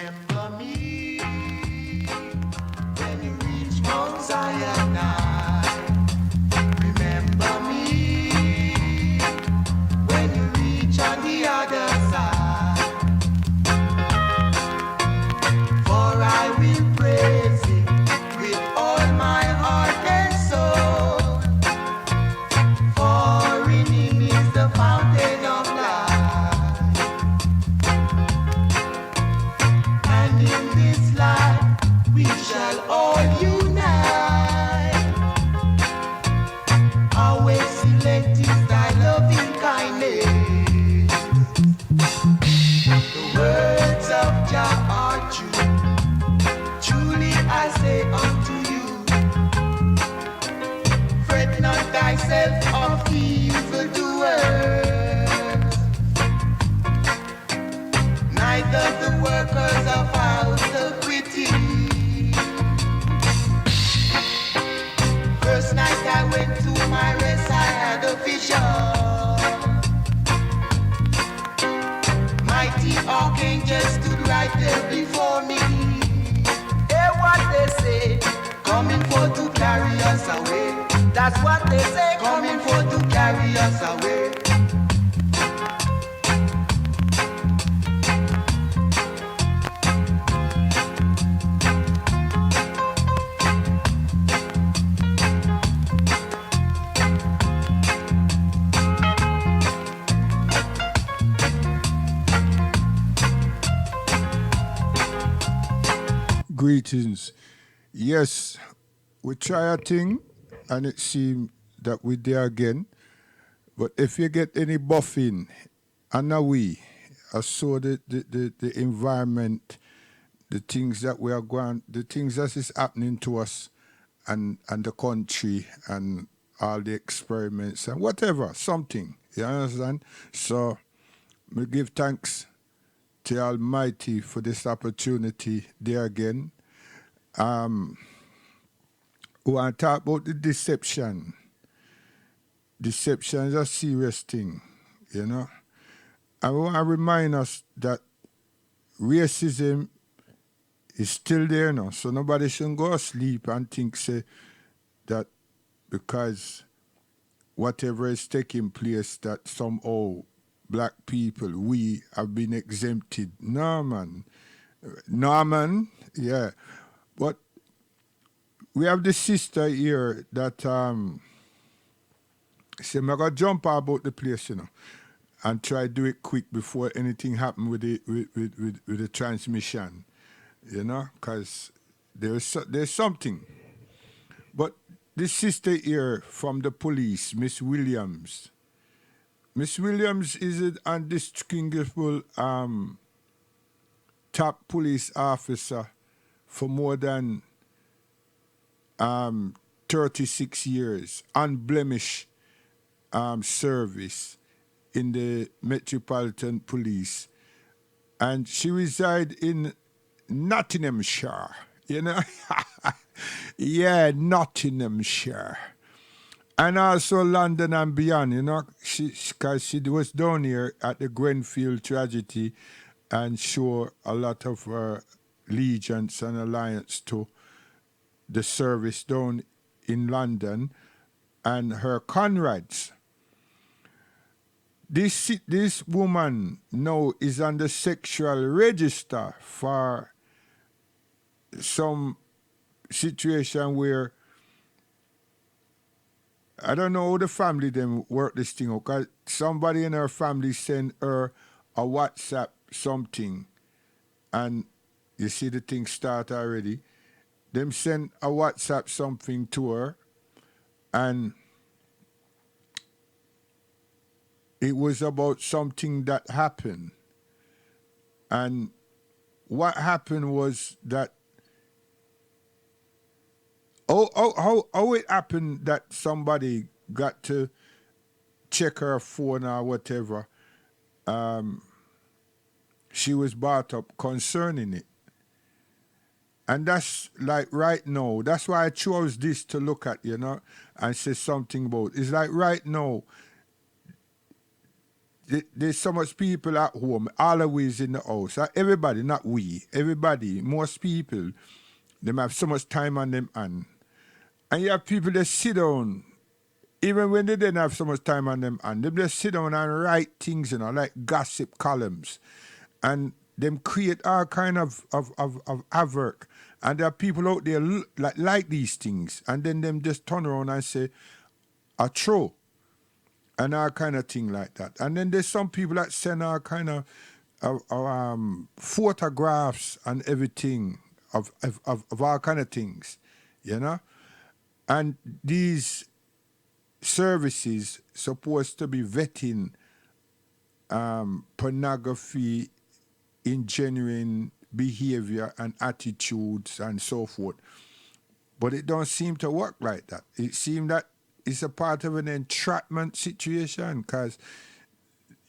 Remember me when you reach Mount Zion. Remember me when you reach on the other side. For I will praise Him with all my heart and soul. For in Him is the fountain of life. And in this life we shall all unite. Always select is thy loving kindness. The words of Jah are true. Truly I say unto you, fret not thyself of evildoers, neither the workers of house iniquity. First night I went to my rest, I had a vision. Mighty archangel stood right there before me. Hear what they say, coming for to carry us away. That's what they say, coming for to carry us away. Greetings. Yes, we try a thing and it seems that we're there again. But if you get any buffing, and I saw the environment, the things that we are going, the things that is happening to us and the country and all the experiments and whatever, something. You understand? So we give thanks to Almighty for this opportunity there again. We want to talk about the deception. Deception is a serious thing, you know. And we want to remind us that racism is still there now. So nobody should go asleep and think say that because whatever is taking place that somehow black people, we have been exempted. No, man. No, man. Yeah. But we have the sister here that say, I'm going to jump about the place, you know, and try to do it quick before anything happen with the transmission, you know, because there's something. But this sister here from the police, Miss Williams. Miss Williams is an undistinguishable top police officer for more than 36 years, unblemished service in the Metropolitan Police. And she resides in Nottinghamshire, you know? Yeah, Nottinghamshire. And also London and beyond, you know, because she was down here at the Grenfell tragedy and show a lot of her allegiance and alliance to the service down in London and her comrades. This woman now is on the sexual register for some situation where I don't know how the family them work this thing out, because somebody in her family sent her a WhatsApp something and you see the thing start already. Them sent a WhatsApp something to her and it was about something that happened. And what happened was that how it happened that somebody got to check her phone or whatever, she was brought up concerning it. And that's like right now, that's why I chose this to look at, you know, and say something about. It's like right now, there's so much people at home, always in the house. Everybody, not we, everybody, most people, them have so much time on them and you have people that sit down, even when they didn't have so much time on them and they just sit down and write things, like gossip columns. And them create all kind of havoc. And there are people out there like these things. And then them just turn around and say, a true. And all kind of thing like that. And then there's some people that send all kind of photographs and everything of all kind of things, And these services supposed to be vetting pornography in genuine behavior and attitudes and so forth. But it don't seem to work like that. It seems that it's a part of an entrapment situation because,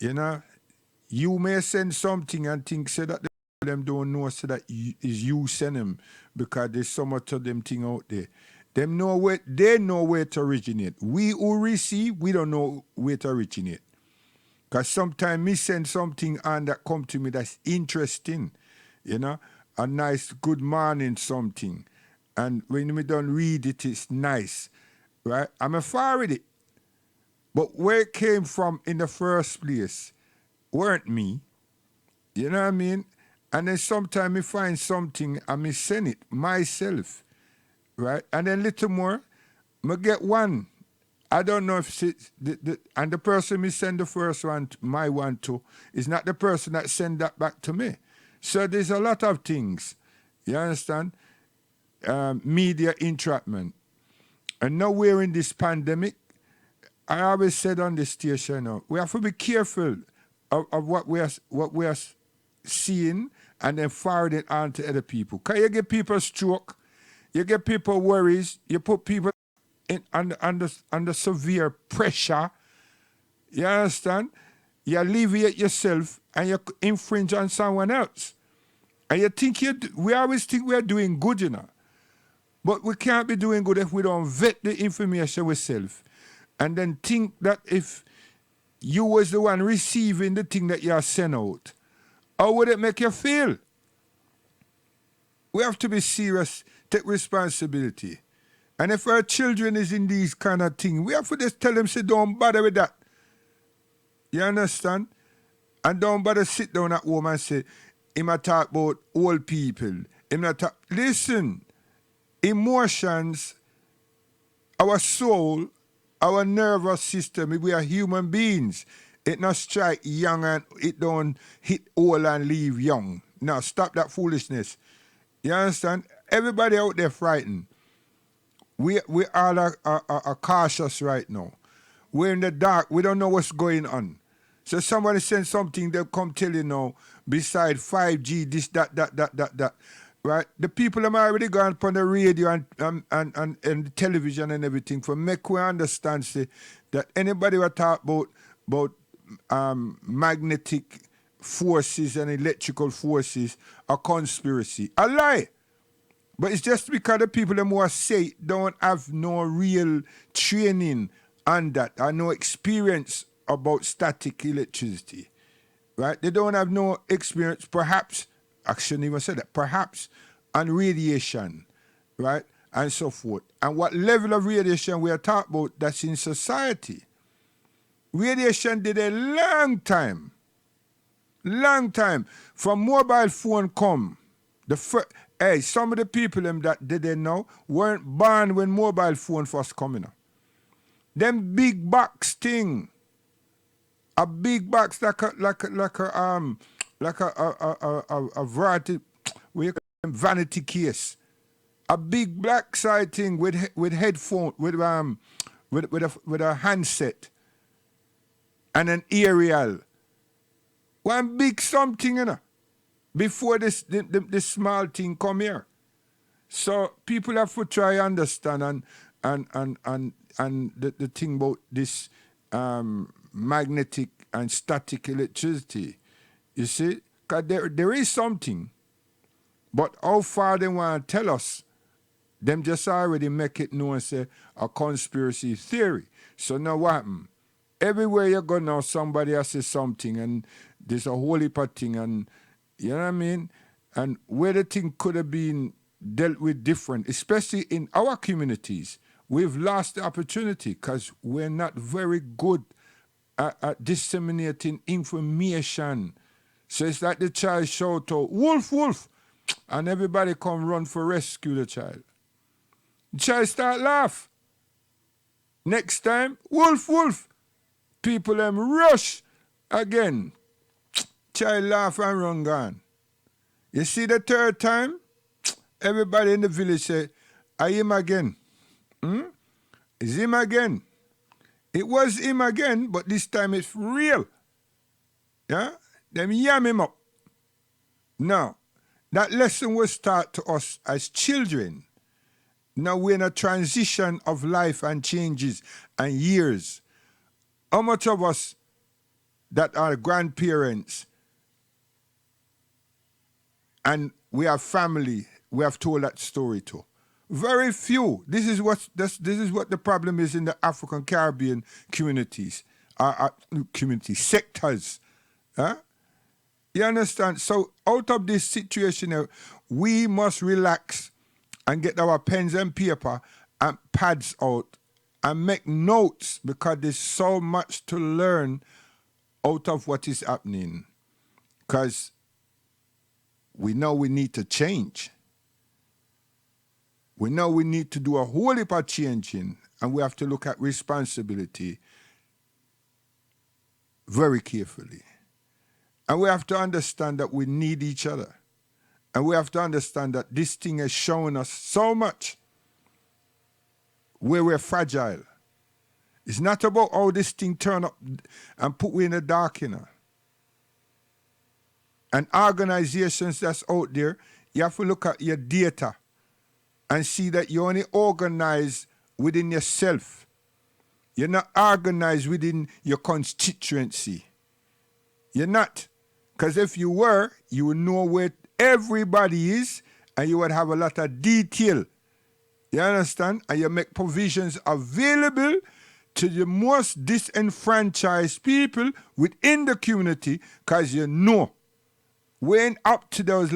you may send something and think so that them don't know so that is you send them because there's so much of them thing out there. They know where to originate. We who receive, we don't know where to originate. Because sometimes me send something and that come to me that's interesting, a nice good morning something. And when we don't read it, it's nice, right? I'm a forward it. But where it came from in the first place weren't me, you know what I mean? And then sometimes me find something and me send it myself, right? And then little more, me get one. I don't know if and the person me send the first one, my one to, is not the person that send that back to me. So there's a lot of things, you understand? Media entrapment. And nowhere in this pandemic, I always said on the station, we have to be careful of what we are seeing and then forward it on to other people. Because you get people stroke, you get people worries, you put people under severe pressure. You understand? You alleviate yourself and you infringe on someone else. And you think we always think we are doing good, But we can't be doing good if we don't vet the information ourselves. And then think that if you was the one receiving the thing that you are sent out, how would it make you feel? We have to be serious, take responsibility. And if our children is in these kind of things, we have to just tell them, say, don't bother with that. You understand? And don't bother sit down at home and say, him a talk about old people. Listen, emotions, our soul, our nervous system, we are human beings. It not strike young and it don't hit old and leave young. Now stop that foolishness. You understand? Everybody out there frightened. We all are cautious right now. We're in the dark. We don't know what's going on. So somebody send something, they'll come tell you now, beside 5G, this, that. Right? The people have already gone on the radio and the television and everything for make we understand say, that anybody will talk about magnetic forces and electrical forces are conspiracy. A lie. But it's just because the people that more say don't have no real training on that or no experience about static electricity. Right? They don't have no experience, perhaps, I shouldn't even say that, perhaps, on radiation, right? And so forth. And what level of radiation we are talking about that's in society. Radiation did a long time, from mobile phone come. Some of the people that didn't know weren't born when mobile phone first coming up. Them big box thing, a big box like a variety, vanity case, a big black side thing with headphone with a handset and an aerial. One big something, before this small thing come here. So people have to try understand and the thing about this magnetic and static electricity. You see, because there is something, but how far they want to tell us, them just already make it known and say a conspiracy theory. So now what happened? everywhere you go now, somebody has said something, and there's a whole heap of thing, and you know what I mean? And where the thing could have been dealt with different, especially in our communities, we've lost the opportunity because we're not very good at disseminating information. So it's like the child shout out, "Wolf, wolf," and everybody come run for rescue the child. The child start laugh. Next time, "Wolf, wolf." People them rush again. Child laugh and run gone. You see the third time, everybody in the village say, "I him again." It's him again. It was him again, but this time it's real. Yeah? Them yam him up. Now, that lesson was taught to us as children. Now we're in a transition of life and changes and years. How much of us that are grandparents and we have family, we have told that story to? Very few. This is what the problem is in the African Caribbean communities, sectors. Huh? You understand? So out of this situation, we must relax and get our pens and paper and pads out and make notes, because there's so much to learn out of what is happening. Because we know we need to change. We know we need to do a whole heap of changing, and we have to look at responsibility very carefully. And we have to understand that we need each other. And we have to understand that this thing has shown us so much where we're fragile. It's not about how this thing turn up and put we in the dark, you know. And organizations that's out there, you have to look at your data and see that you only organize within yourself. You're not organized within your constituency. You're not. Because if you were, you would know where everybody is, and you would have a lot of detail. You understand? And you make provisions available to the most disenfranchised people within the community, because you know, when up to those